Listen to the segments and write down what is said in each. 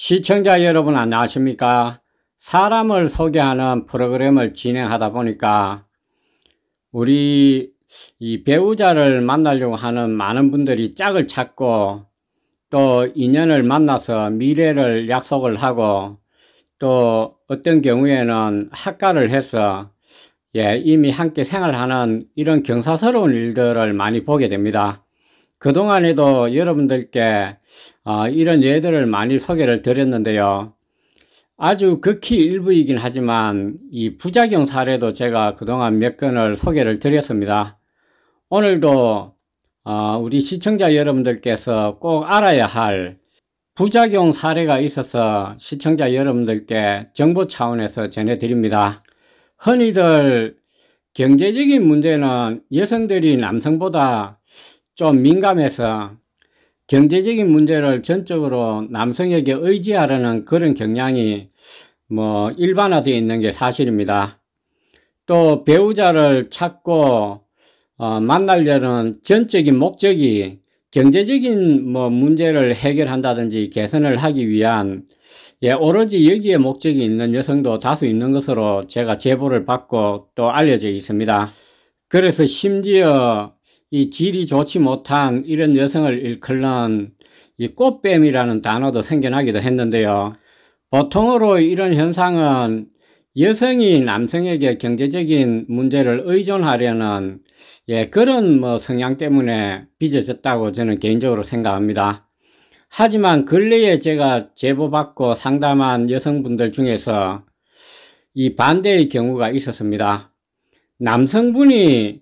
시청자 여러분 안녕하십니까? 사람을 소개하는 프로그램을 진행하다 보니까 우리 이 배우자를 만나려고 하는 많은 분들이 짝을 찾고 또 인연을 만나서 미래를 약속을 하고 또 어떤 경우에는 학가를 해서 이미 함께 생활하는 이런 경사스러운 일들을 많이 보게 됩니다. 그동안에도 여러분들께 이런 예들을 많이 소개를 드렸는데요. 아주 극히 일부이긴 하지만 이 부작용 사례도 제가 그동안 몇 건을 소개를 드렸습니다. 오늘도 우리 시청자 여러분들께서 꼭 알아야 할 부작용 사례가 있어서 시청자 여러분들께 정보 차원에서 전해드립니다. 흔히들 경제적인 문제는 여성들이 남성보다 좀 민감해서 경제적인 문제를 전적으로 남성에게 의지하려는 그런 경향이 일반화되어 있는 게 사실입니다. 또 배우자를 찾고 만나려는 전적인 목적이 경제적인 문제를 해결한다든지 개선을 하기 위한 오로지 여기에 목적이 있는 여성도 다수 있는 것으로 제가 제보를 받고 또 알려져 있습니다. 그래서 심지어 이 질이 좋지 못한 이런 여성을 일컫는 이 꽃뱀이라는 단어도 생겨나기도 했는데요. 보통으로 이런 현상은 여성이 남성에게 경제적인 문제를 의존하려는 그런 성향 때문에 빚어졌다고 저는 개인적으로 생각합니다. 하지만 근래에 제가 제보받고 상담한 여성분들 중에서 이 반대의 경우가 있었습니다. 남성분이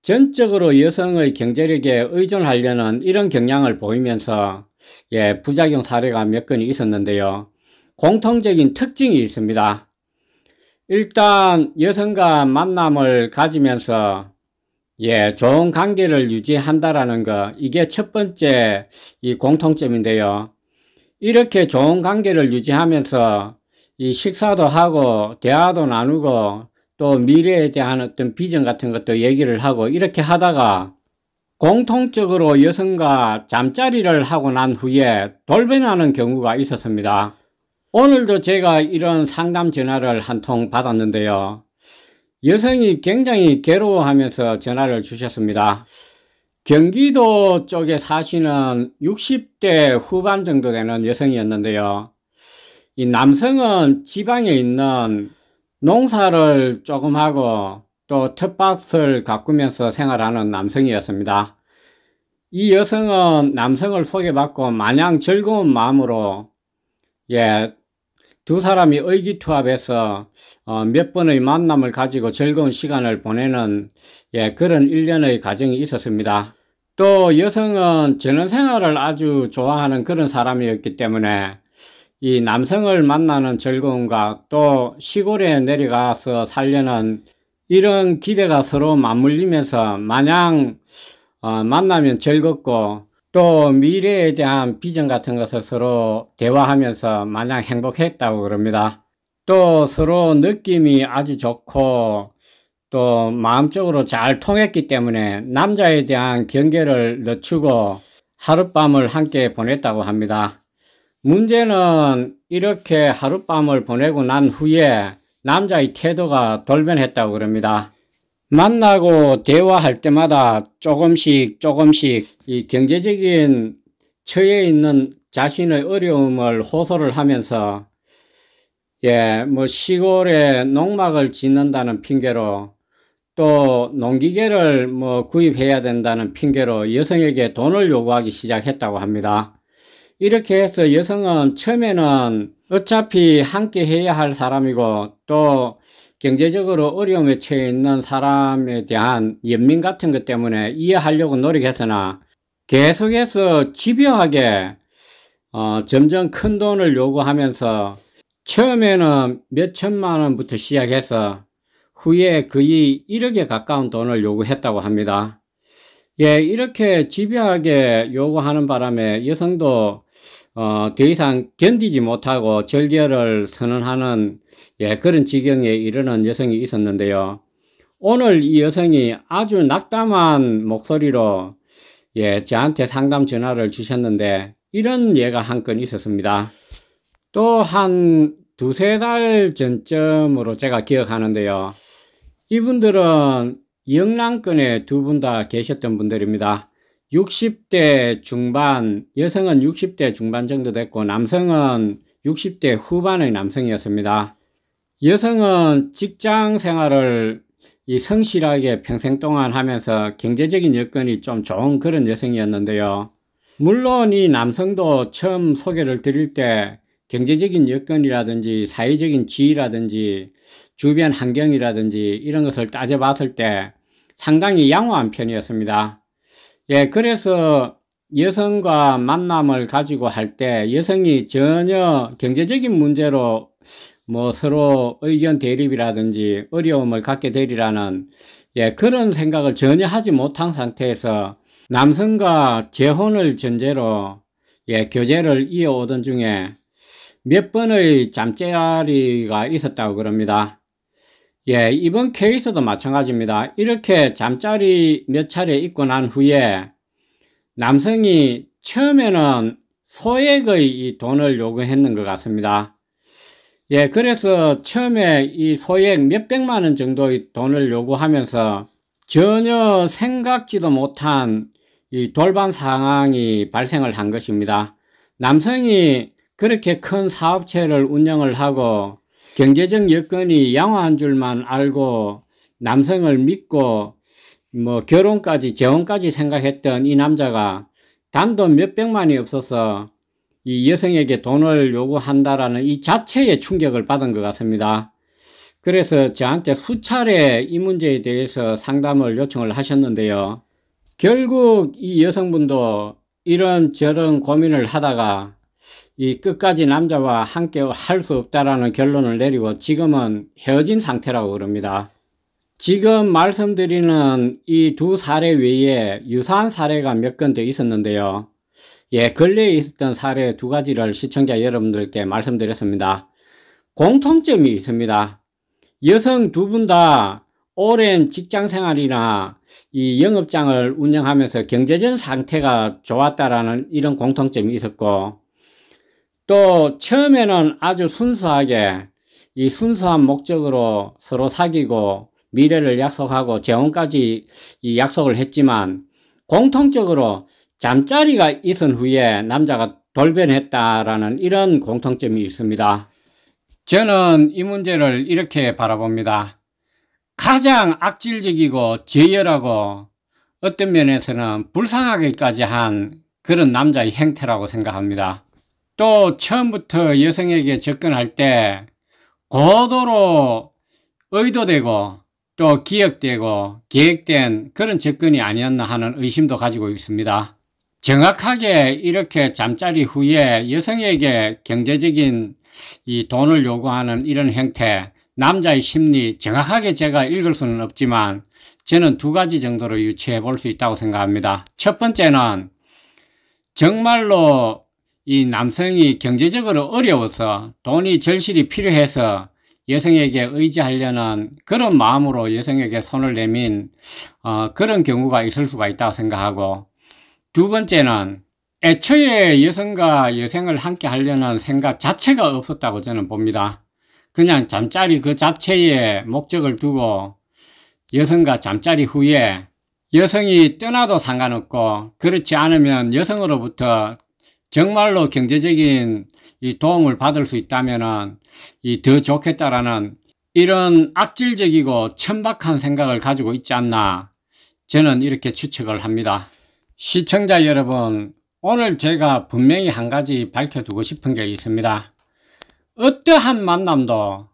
전적으로 여성의 경제력에 의존하려는 이런 경향을 보이면서 부작용 사례가 몇 건이 있었는데요. 공통적인 특징이 있습니다. 일단 여성과 만남을 가지면서 좋은 관계를 유지한다라는 거, 이게 첫 번째 이 공통점인데요. 이렇게 좋은 관계를 유지하면서 이 식사도 하고 대화도 나누고 또 미래에 대한 어떤 비전 같은 것도 얘기를 하고 이렇게 하다가 공통적으로 여성과 잠자리를 하고 난 후에 돌변하는 경우가 있었습니다. 오늘도 제가 이런 상담 전화를 한 통 받았는데요. 여성이 굉장히 괴로워하면서 전화를 주셨습니다. 경기도 쪽에 사시는 60대 후반 정도 되는 여성이었는데요. 이 남성은 지방에 있는 농사를 조금 하고 또 텃밭을 가꾸면서 생활하는 남성이었습니다. 이 여성은 남성을 소개받고 마냥 즐거운 마음으로 두 사람이 의기투합해서 몇 번의 만남을 가지고 즐거운 시간을 보내는 그런 일련의 과정이 있었습니다. 또 여성은 전원생활을 아주 좋아하는 그런 사람이었기 때문에 이 남성을 만나는 즐거움과 또 시골에 내려가서 살려는 이런 기대가 서로 맞물리면서 마냥 만나면 즐겁고 또 미래에 대한 비전 같은 것을 서로 대화하면서 마냥 행복했다고 그럽니다. 또 서로 느낌이 아주 좋고 또 마음적으로 잘 통했기 때문에 남자에 대한 경계를 늦추고 하룻밤을 함께 보냈다고 합니다. 문제는 이렇게 하룻밤을 보내고 난 후에 남자의 태도가 돌변했다고 그럽니다. 만나고 대화할 때마다 조금씩 이 경제적인 처해 있는 자신의 어려움을 호소를 하면서 시골에 농막을 짓는다는 핑계로 또 농기계를 구입해야 된다는 핑계로 여성에게 돈을 요구하기 시작했다고 합니다. 이렇게 해서 여성은 처음에는 어차피 함께 해야 할 사람이고 또 경제적으로 어려움에 처해 있는 사람에 대한 연민 같은 것 때문에 이해하려고 노력했으나 계속해서 집요하게 점점 큰 돈을 요구하면서 처음에는 몇 천만 원부터 시작해서 후에 거의 1억에 가까운 돈을 요구했다고 합니다. 이렇게 집요하게 요구하는 바람에 여성도 더 이상 견디지 못하고 절개를 선언하는 그런 지경에 이르는 여성이 있었는데요. 오늘 이 여성이 아주 낙담한 목소리로 저한테 상담 전화를 주셨는데 이런 예가 한 건 있었습니다. 또 한 두세 달 전쯤으로 제가 기억하는데요. 이분들은 영남권에 두 분 다 계셨던 분들입니다. 60대 중반, 여성은 60대 중반 정도 됐고 남성은 60대 후반의 남성이었습니다. 여성은 직장 생활을 성실하게 평생 동안 하면서 경제적인 여건이 좀 좋은 그런 여성이었는데요. 물론 이 남성도 처음 소개를 드릴 때 경제적인 여건이라든지 사회적인 지위라든지 주변 환경이라든지 이런 것을 따져봤을 때 상당히 양호한 편이었습니다. 예, 그래서 여성과 만남을 가지고 할 때 여성이 전혀 경제적인 문제로 뭐 서로 의견 대립이라든지 어려움을 갖게 되리라는 그런 생각을 전혀 하지 못한 상태에서 남성과 재혼을 전제로 교제를 이어오던 중에 몇 번의 잠자리가 있었다고 그럽니다. 이번 케이스도 마찬가지입니다. 이렇게 잠자리 몇 차례 있고 난 후에 남성이 처음에는 소액의 이 돈을 요구했는 것 같습니다. 그래서 처음에 이 소액 몇백만 원 정도의 돈을 요구하면서 전혀 생각지도 못한 이 돌발 상황이 발생을 한 것입니다. 남성이 그렇게 큰 사업체를 운영을 하고 경제적 여건이 양호한 줄만 알고 남성을 믿고 뭐 결혼까지 재혼까지 생각했던 이 남자가 단돈 몇백만이 없어서 이 여성에게 돈을 요구한다라는 이 자체의 충격을 받은 것 같습니다. 그래서 저한테 수차례 이 문제에 대해서 상담을 요청을 하셨는데요. 결국 이 여성분도 이런저런 고민을 하다가 이 끝까지 남자와 함께 할 수 없다라는 결론을 내리고 지금은 헤어진 상태라고 그럽니다. 지금 말씀드리는 이 두 사례 외에 유사한 사례가 몇 건 더 있었는데요. 근래에 있었던 사례 두 가지를 시청자 여러분들께 말씀드렸습니다. 공통점이 있습니다. 여성 두 분 다 오랜 직장 생활이나 이 영업장을 운영하면서 경제적 상태가 좋았다라는 이런 공통점이 있었고, 또 처음에는 아주 순수하게 이 순수한 목적으로 서로 사귀고 미래를 약속하고 재혼까지 이 약속을 했지만 공통적으로 잠자리가 있은 후에 남자가 돌변했다라는 이런 공통점이 있습니다. 저는 이 문제를 이렇게 바라봅니다. 가장 악질적이고 제열하고 어떤 면에서는 불쌍하게까지 한 그런 남자의 행태라고 생각합니다. 또 처음부터 여성에게 접근할 때 고도로 의도되고 또 기획되고 계획된 그런 접근이 아니었나 하는 의심도 가지고 있습니다. 정확하게 이렇게 잠자리 후에 여성에게 경제적인 이 돈을 요구하는 이런 행태, 남자의 심리 정확하게 제가 읽을 수는 없지만 저는 두 가지 정도로 유추해 볼 수 있다고 생각합니다. 첫 번째는 정말로 이 남성이 경제적으로 어려워서 돈이 절실히 필요해서 여성에게 의지하려는 그런 마음으로 여성에게 손을 내민 그런 경우가 있을 수가 있다고 생각하고, 두 번째는 애초에 여성과 여생을 함께 하려는 생각 자체가 없었다고 저는 봅니다. 그냥 잠자리 그 자체에 목적을 두고 여성과 잠자리 후에 여성이 떠나도 상관없고 그렇지 않으면 여성으로부터 정말로 경제적인 이 도움을 받을 수 있다면은 더 좋겠다라는 이런 악질적이고 천박한 생각을 가지고 있지 않나, 저는 이렇게 추측을 합니다. 시청자 여러분, 오늘 제가 분명히 한 가지 밝혀두고 싶은 게 있습니다. 어떠한 만남도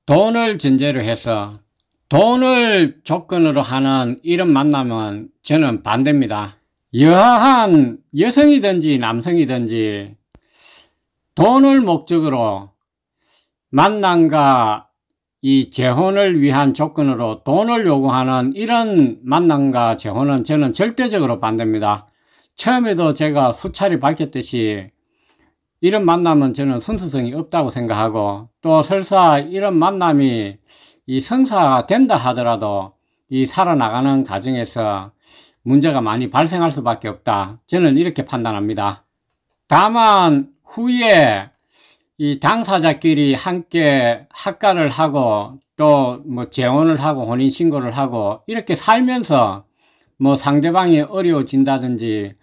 돈을 전제로 해서 돈을 조건으로 하는 이런 만남은 저는 반대입니다. 여하한 여성이든지 남성이든지 돈을 목적으로 만남과 이 재혼을 위한 조건으로 돈을 요구하는 이런 만남과 재혼은 저는 절대적으로 반대입니다. 처음에도 제가 수차례 밝혔듯이 이런 만남은 저는 순수성이 없다고 생각하고, 또 설사 이런 만남이 이 성사가 된다 하더라도 이 살아나가는 과정에서 문제가 많이 발생할 수밖에 없다, 저는 이렇게 판단합니다. 다만 후에 이 당사자끼리 함께 합가를 하고 또 뭐 재혼을 하고 혼인신고를 하고 이렇게 살면서 뭐 상대방이 어려워진다든지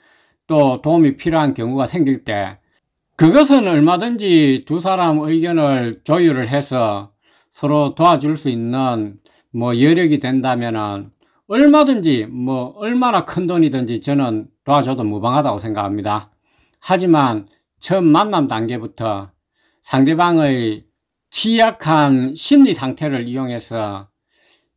또 도움이 필요한 경우가 생길 때 그것은 얼마든지 두 사람 의견을 조율을 해서 서로 도와줄 수 있는 뭐 여력이 된다면은 얼마든지 뭐 얼마나 큰 돈이든지 저는 도와줘도 무방하다고 생각합니다. 하지만 처음 만남 단계부터 상대방의 취약한 심리 상태를 이용해서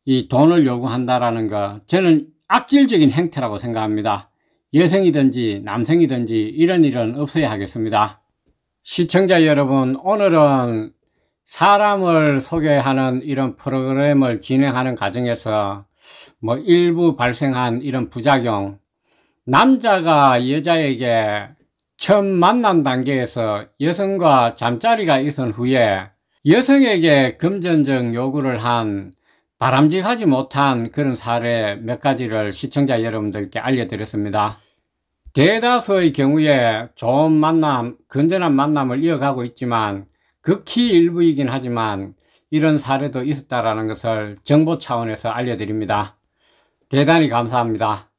이 돈을 요구한다라는 거 저는 악질적인 행태라고 생각합니다. 여성이든지 남성이든지 이런 일은 없어야 하겠습니다. 시청자 여러분, 오늘은 사람을 소개하는 이런 프로그램을 진행하는 과정에서 뭐 일부 발생한 이런 부작용, 남자가 여자에게 처음 만남 단계에서 여성과 잠자리가 있은 후에 여성에게 금전적 요구를 한 바람직하지 못한 그런 사례 몇 가지를 시청자 여러분들께 알려드렸습니다. 대다수의 경우에 좋은 만남, 건전한 만남을 이어가고 있지만 극히 일부이긴 하지만 이런 사례도 있었다는 것을 정보 차원에서 알려드립니다. 대단히 감사합니다.